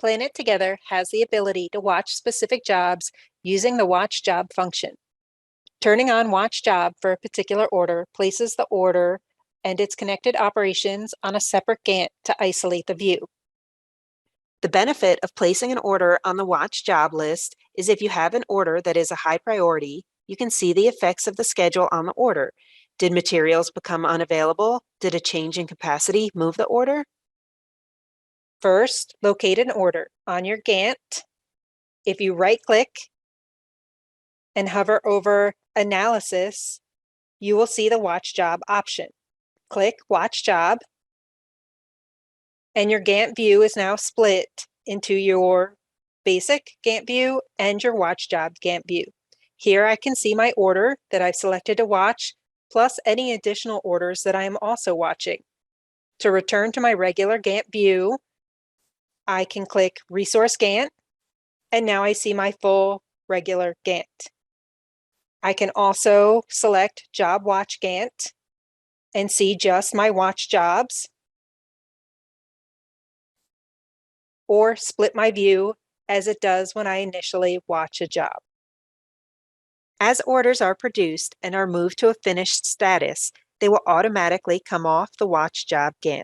PlanetTogether has the ability to watch specific jobs using the Watch Job function. Turning on Watch Job for a particular order places the order and its connected operations on a separate Gantt to isolate the view. The benefit of placing an order on the Watch Job list is if you have an order that is a high priority, you can see the effects of the schedule on the order. Did materials become unavailable? Did a change in capacity move the order? First, locate an order on your Gantt. If you right-click and hover over Analysis, you will see the Watch Job option. Click Watch Job, and your Gantt view is now split into your basic Gantt view and your Watch Job Gantt view. Here I can see my order that I've selected to watch, plus any additional orders that I am also watching. To return to my regular Gantt view, I can click Resource Gantt, and now I see my full regular Gantt. I can also select Job Watch Gantt and see just my watch jobs, or split my view as it does when I initially watch a job. As orders are produced and are moved to a finished status, they will automatically come off the Watch Job Gantt.